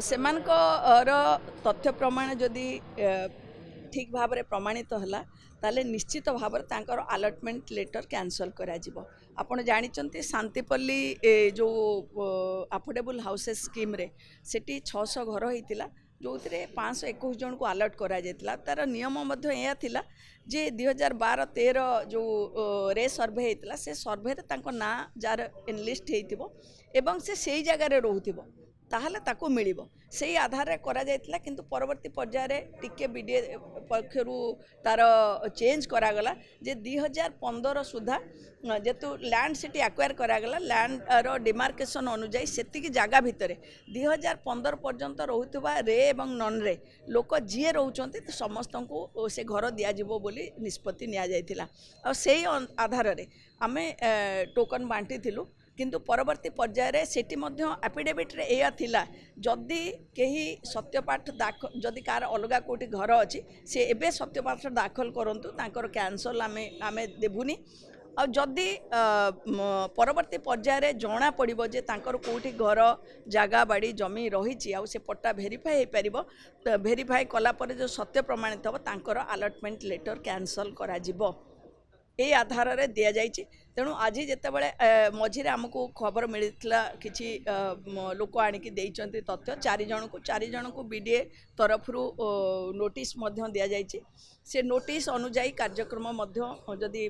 सेमानकर तथ्य प्रमाण जदि ठीक भाव में प्रमाणित है ताले निश्चित भाव में अलॉटमेंट लेटर कैंसल करा जिवो। आपण जानिचंती शांतिपल्ली जो अफोर्डेबल हाउसेस स्कीम रे सेठी 600 घर होइतिला जो 521 जन को अलॉट करा जायतिला। तार नियम मध्य एया थिला जे 2012-13 जो रे सर्वे होइतिला से सर्वे रे तांको ना जार एनलिस्ट हेइतिबो एवं से सेई जगह रे रहउतिबो ताहले ताको मिलिबो सेई आधार रे करा जायतिला। किंतु परवर्ती पर्याय रे टिके बीडीए पक्षरु तार चेंज करा गला जे 2015 सुधा जेतु लैंड सिटी एक्वायर करा गला लैंड रो डिमार्केशन अनुसार सेतिकी जगह भितरे 2015 पर्यंत रहउतबा रे एवं नॉन रे लोक जिए रहउचंती तो समस्त को से घर दिया जिवो बोली निष्पत्ति निया जायतिला। आ सेई आधार रे आमे टोकन बांटी थिलु। किंतु परवर्ती पर्याय रे सेठी मध्य एफिडेविट रे एया थिला जदि केही सत्यपाठ दाखल जदि कार अलगा कोटी घर अछि से एबे सत्यपाठ दाखल करंतु तांकर कैंसल आमे देबुनी। आ जदि परवर्ती पर्याय रे जणा पड़िबो जे तांकर कोठी घर जागा बाड़ी जमी रहिछि आ से पट्टा भेरीफाई हे परिबो भेरीफाई कला परे जो सत्य प्रमाणित हो तांकर अलॉटमेंट लेटर कैंसल करा जिवो ए आधार रे दिया जाइछि। तेणु आज जिते बड़े मझिरे आमको खबर मिलता किसी लोक आणिकी देइचंती तथ्य 4 जन को बीडीए तरफ नोटिस दिया जाइछि। से नोटिस अनुजाई कार्यक्रम जदि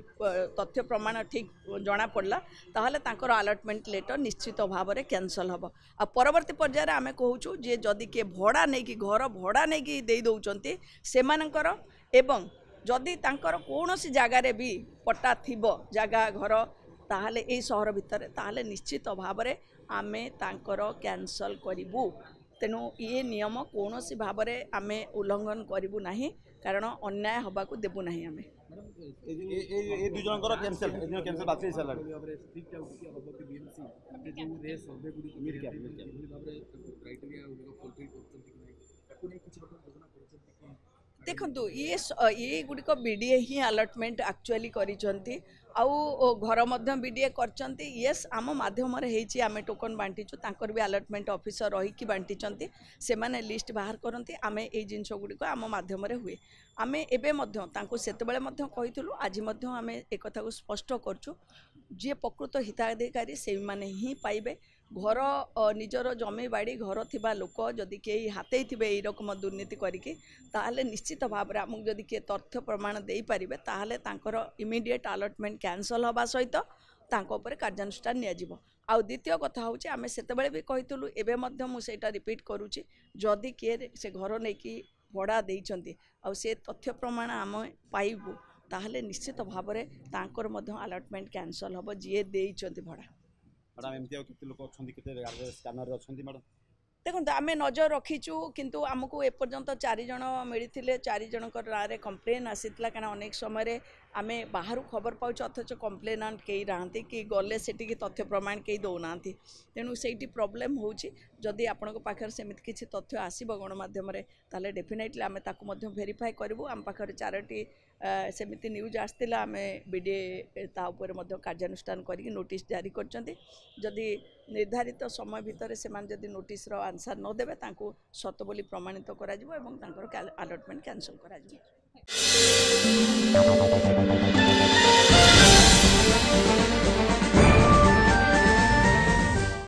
तथ्य प्रमाण ठीक जना पड़ला ताहले तांकर अलॉटमेंट लेटर निश्चित भाव में कैंसल हम। आ परवर्ती पर्याय आमे कहूछु जे जदि के भड़ा नहीं कि घर भड़ा नहीं कि दे दउचंती सेमानकर एवं जदि तांकर कौनसी जगार भी पट्टा थिबो जगह घर ताहले ए सहर भितर ताहले निश्चित भाव में आमे तांकर कैंसल करिवु। तेणु ये नियम कौनसी भाव में आमे उल्लंघन करिवु नाही कारण अन्याय हबा को देबु नाही। आमे ए दु जनकर कैंसल कैंसल बात सला ठीक जाउ कि हबो कि बीएमसी जे जो रे सर्वे गुडी मिल क्या क्राइटेरिया फुलफिल करछन कि नाही ताको नै किछि बता योजना करछन कि देखु ये गुड़िक बीडीए ही अलॉटमेंट एक्चुअली करिसंती आउ घर मध्य बीडीए करचंती। यस आम माध्यम रे आमे टोकन बांटीचु तांकर भी अलॉटमेंट ऑफिसर रही कि बांटीचंती से माने लिस्ट बाहर करंती आमे ए जिंस गुड़िक आम माध्यम रे हुए आमे एबे मध्य तांको सेतेबेले मध्य कहितलु आज मध्य आमे एक कथा को स्पष्ट करचु जे प्रकृत हिताधिकारी से माने ही पाइबे। घर निजर जमी बाड़ी घर थिबा लोक जदि के हाथे थे यही रकम दुर्नीति करिके ताहले निश्चित भाव में आमको जदि किए तथ्य प्रमाण दे पारे ताहले तांकर इमिडिएट अलॉटमेंट कैंसल हवा सहित तांको ऊपर कार्यानुष्ठान नियाजिवो। आउ द्वितीय कथा होची आमे सेतेबेले भी कहितलु एबे मध्य मु सेटा रिपीट करूची जदि किए से घर नहीं कि भड़ा देइचंती आउ से तथ्य प्रमाण आम पाइबु ताहले निश्चित भाव में तांकर मध्य अलॉटमेंट कैंसल हबो जे देइचंती भड़ा। मैडम एमती केते लोक अछंती केते स्कैनर अछंती मैडम देखो आम नजर रखीचु किंतु आमको एपर्यंत 4 जन मिलते 4 जन नाँ कम्प्लेन आसीला कारण अनेक समय आम बाहर खबर पाच अथच कम्प्लेनाट कई रहा कि गले से तथ्य प्रमाण कई दौना तेणु से प्रोब्लेम होदी आपण पाखे सेमती किसी तथ्य आसब गणमाध्यम ताले डेफिनेटली आम ताकू भेरीफाई करूँ। आम पाखे 4टी सेमती न्यूज आसला आम बीडीए कार्यानुष्ठान करके नोटिस जारी करदी निर्धारित समय भितर से जदि नोटिस आंसर न देवे तांको सत बोली प्रमाणित करा जिवो एवं तांकर अलॉटमेंट कैंसल करा जिवो।